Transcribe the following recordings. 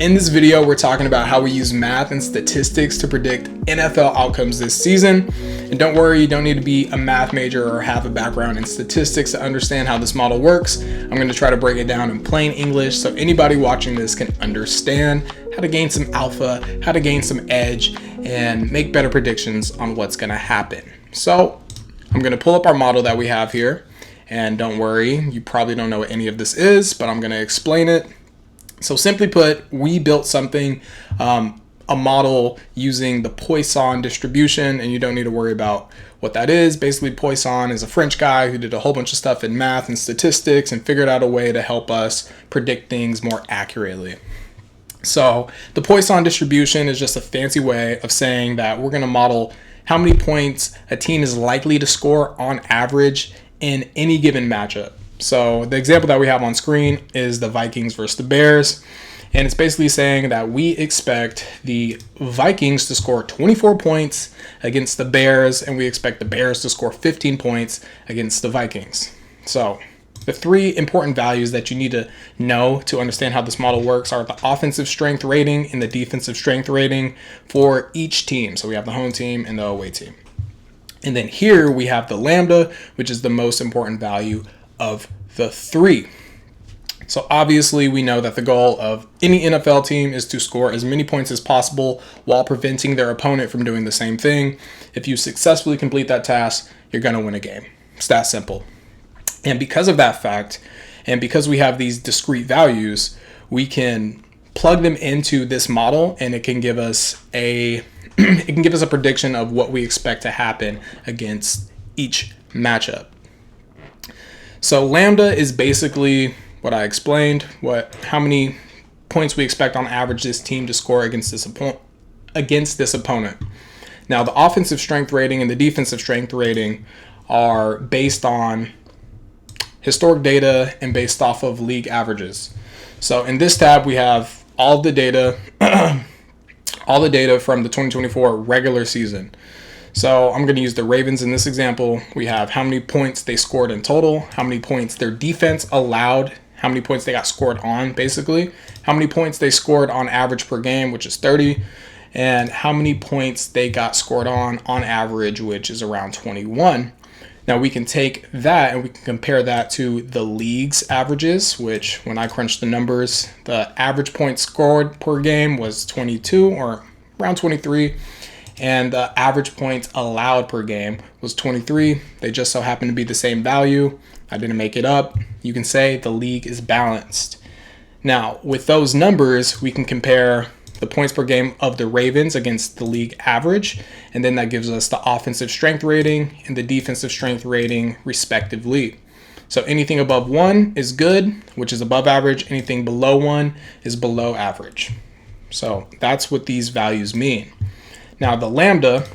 In this video, we're talking about how we use math and statistics to predict NFL outcomes this season. And don't worry, you don't need to be a math major or have a background in statistics to understand how this model works. I'm going to try to break it down in plain English so anybody watching this can understand how to gain some alpha, how to gain some edge, and make better predictions on what's going to happen. So I'm going to pull up our model that we have here. And don't worry, you probably don't know what any of this is, but I'm going to explain it. So simply put, we built something, a model using the Poisson distribution, and you don't need to worry about what that is. Basically, Poisson is a French guy who did a whole bunch of stuff in math and statistics and figured out a way to help us predict things more accurately. So the Poisson distribution is just a fancy way of saying that we're going to model how many points a team is likely to score on average in any given matchup. So the example that we have on screen is the Vikings versus the Bears. And it's basically saying that we expect the Vikings to score 24 points against the Bears, and we expect the Bears to score 15 points against the Vikings. So the three important values that you need to know to understand how this model works are the offensive strength rating and the defensive strength rating for each team. So we have the home team and the away team. And then here we have the lambda, which is the most important value of the three. So obviously we know that the goal of any NFL team is to score as many points as possible while preventing their opponent from doing the same thing. If you successfully complete that task, you're going to win a game. It's that simple. And because of that fact, and because we have these discrete values, we can plug them into this model and it can give us a prediction of what we expect to happen against each matchup. So lambda is basically what I explained, how many points we expect on average this team to score against this opponent. Now the offensive strength rating and the defensive strength rating are based on historic data and based off of league averages. So in this tab we have all the data from the 2024 regular season. So I'm going to use the Ravens in this example. We have how many points they scored in total, how many points their defense allowed, how many points they got scored on, basically, how many points they scored on average per game, which is 30, and how many points they got scored on average, which is around 21. Now we can take that and we can compare that to the league's averages, which when I crunched the numbers, the average points scored per game was 22 or around 23. And the average points allowed per game was 23. They just so happen to be the same value. I didn't make it up. You can say the league is balanced. Now, with those numbers, we can compare the points per game of the Ravens against the league average, and then that gives us the offensive strength rating and the defensive strength rating, respectively. So anything above 1 is good, which is above average. Anything below 1 is below average. So that's what these values mean. Now the lambda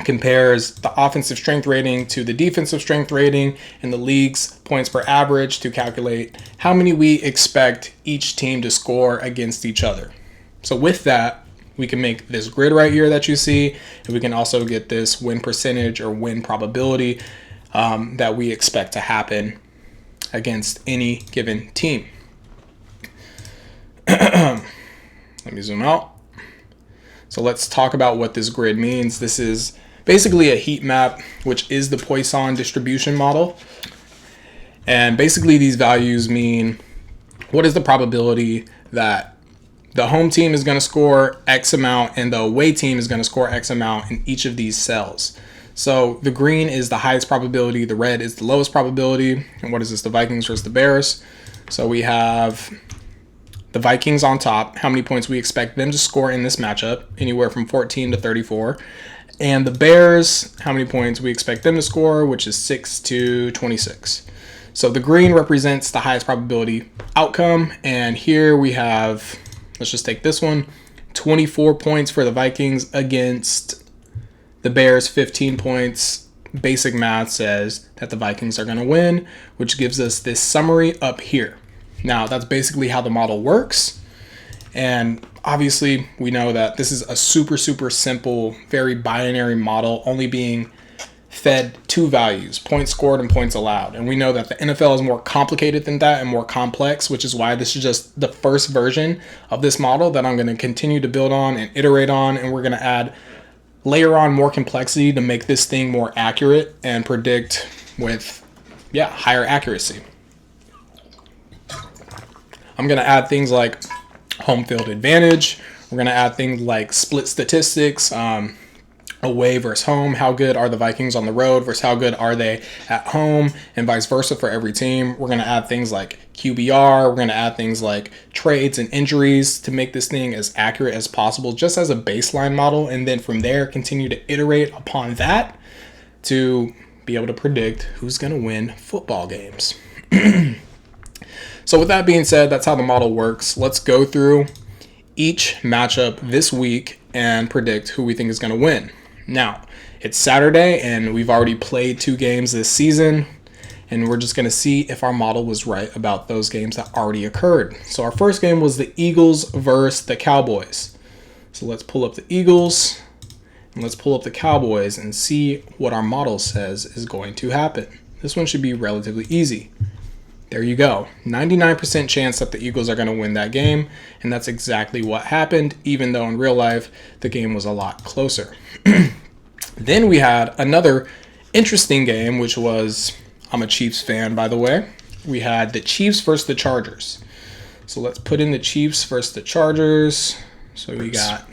compares the offensive strength rating to the defensive strength rating and the league's points per average to calculate how many we expect each team to score against each other. So with that, we can make this grid right here that you see, and we can also get this win percentage or win probability that we expect to happen against any given team. Let me zoom out. So let's talk about what this grid means. This is basically a heat map, which is the Poisson distribution model. And basically these values mean what is the probability that the home team is going to score X amount and the away team is going to score X amount in each of these cells. So the green is the highest probability, the red is the lowest probability. And what is this? The Vikings versus the Bears. So we have the Vikings on top, how many points we expect them to score in this matchup, anywhere from 14 to 34. And the Bears, how many points we expect them to score, which is 6 to 26. So the green represents the highest probability outcome. And here we have, let's just take this one, 24 points for the Vikings against the Bears, 15 points. Basic math says that the Vikings are going to win, which gives us this summary up here. Now, that's basically how the model works. And obviously, we know that this is a super, super simple, very binary model, only being fed two values, points scored and points allowed. And we know that the NFL is more complicated than that and more complex, which is why this is just the first version of this model that I'm going to continue to build on and iterate on. And we're going to layer on more complexity to make this thing more accurate and predict with, higher accuracy. I'm going to add things like home field advantage. We're going to add things like split statistics, away versus home. How good are the Vikings on the road versus how good are they at home, and vice versa for every team. We're going to add things like QBR. We're going to add things like trades and injuries to make this thing as accurate as possible, just as a baseline model. And then from there, continue to iterate upon that to be able to predict who's going to win football games. So with that being said, that's how the model works. Let's go through each matchup this week and predict who we think is going to win. Now, it's Saturday and we've already played 2 games this season, and we're just going to see if our model was right about those games that already occurred. So our first game was the Eagles versus the Cowboys. So let's pull up the Eagles and let's pull up the Cowboys and see what our model says is going to happen. This one should be relatively easy. There you go. 99% chance that the Eagles are going to win that game, and that's exactly what happened, even though in real life the game was a lot closer. Then we had another interesting game, which was, I'm a Chiefs fan, by the way. We had the Chiefs versus the Chargers. So let's put in the Chiefs versus the Chargers. So we got,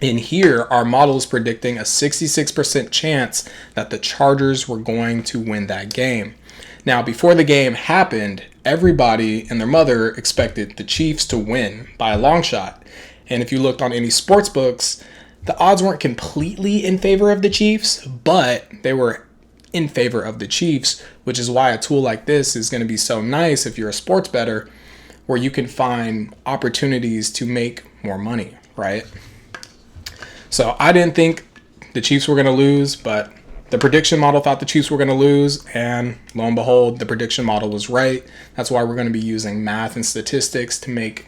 in here, our model is predicting a 66% chance that the Chargers were going to win that game. Now, before the game happened, everybody and their mother expected the Chiefs to win by a long shot. And if you looked on any sports books, the odds weren't completely in favor of the Chiefs, but they were in favor of the Chiefs, which is why a tool like this is going to be so nice if you're a sports bettor, where you can find opportunities to make more money, right? So I didn't think the Chiefs were going to lose, but the prediction model thought the Chiefs were going to lose, and lo and behold, the prediction model was right. That's why we're going to be using math and statistics to make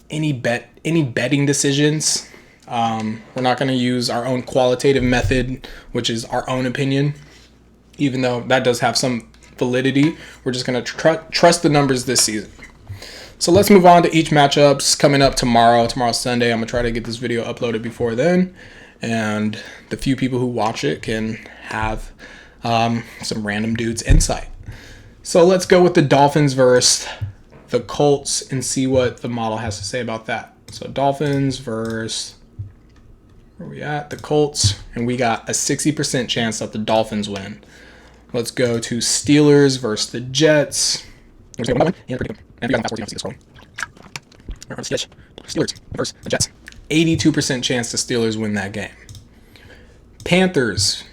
any betting decisions. We're not going to use our own qualitative method, which is our own opinion, even though that does have some validity. We're just going to trust the numbers this season. So let's move on to each matchups coming up tomorrow. Tomorrow's Sunday. I'm going to try to get this video uploaded before then, and the few people who watch it can have some random dude's insight. So let's go with the Dolphins versus the Colts and see what the model has to say about that. So Dolphins versus, where are we at? The Colts, and we got a 60% chance that the Dolphins win. Let's go to Steelers versus the Jets. Steelers versus the Jets. 82% chance the Steelers win that game. Panthers.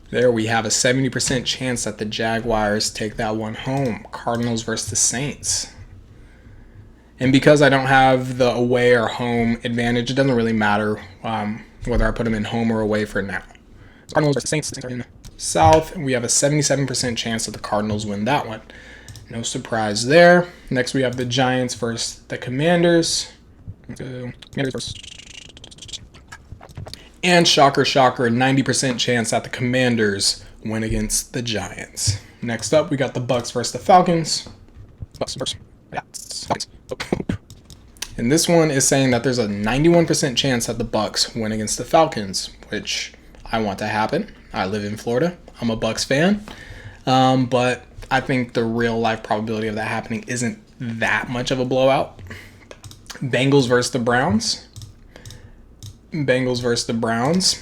There we have a 70% chance that the Jaguars take that one home. Cardinals versus the Saints. And because I don't have the away or home advantage, it doesn't really matter whether I put them in home or away for now. Cardinals versus the Saints are in the South, and we have a 77% chance that the Cardinals win that one. No surprise there. Next, we have the Giants versus the Commanders. Commanders versus. And shocker, 90% chance that the Commanders win against the Giants. Next up, we got the Bucks versus the Falcons. Bucks versus Falcons. And this one is saying that there's a 91% chance that the Bucks win against the Falcons, which I want to happen. I live in Florida. I'm a Bucks fan. But I think the real life probability of that happening isn't that much of a blowout. Bengals versus the Browns. Bengals versus the Browns.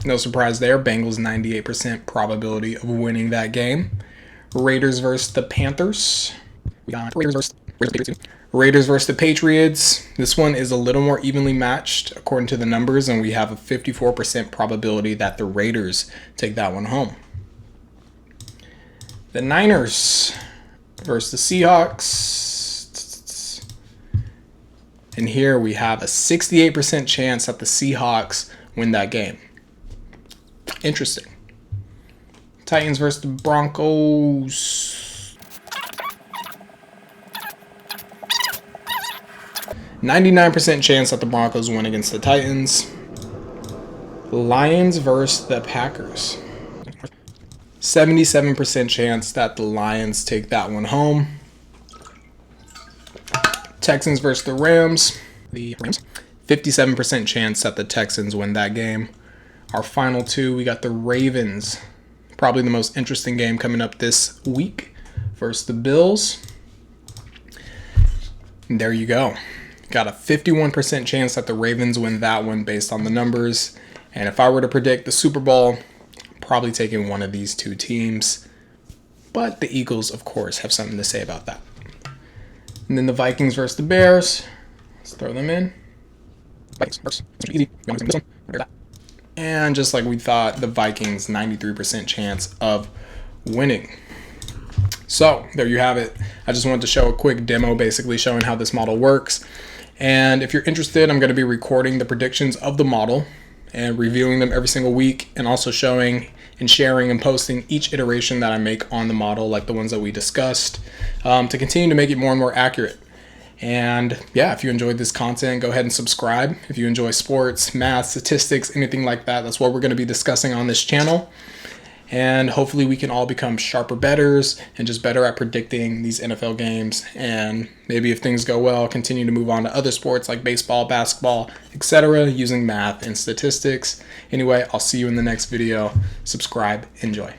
No surprise there. Bengals 98% probability of winning that game. Raiders versus the Panthers. We got Raiders versus the Patriots. This one is a little more evenly matched according to the numbers, and we have a 54% probability that the Raiders take that one home. The Niners versus the Seahawks. And here we have a 68% chance that the Seahawks win that game. Interesting. Titans versus the Broncos. 99% chance that the Broncos win against the Titans. Lions versus the Packers. 77% chance that the Lions take that one home. Texans versus the Rams. The Rams. 57% chance that the Texans win that game. Our final two, we got the Ravens. Probably the most interesting game coming up this week versus the Bills. And there you go. Got a 51% chance that the Ravens win that one based on the numbers. And if I were to predict the Super Bowl, probably taking one of these two teams. But the Eagles, of course, have something to say about that. And then the Vikings versus the Bears. Let's throw them in. Vikings first. It's easy. And just like we thought, the Vikings, 93% chance of winning. So there you have it. I just wanted to show a quick demo basically showing how this model works. And if you're interested, I'm going to be recording the predictions of the model and reviewing them every single week, and also showing and sharing and posting each iteration that I make on the model, like the ones that we discussed, to continue to make it more and more accurate. And yeah, if you enjoyed this content, go ahead and subscribe. If you enjoy sports, math, statistics, anything like that, that's what we're going to be discussing on this channel. And hopefully we can all become sharper bettors and just better at predicting these NFL games. And maybe if things go well, continue to move on to other sports like baseball, basketball, etc. using math and statistics. Anyway, I'll see you in the next video. Subscribe. Enjoy.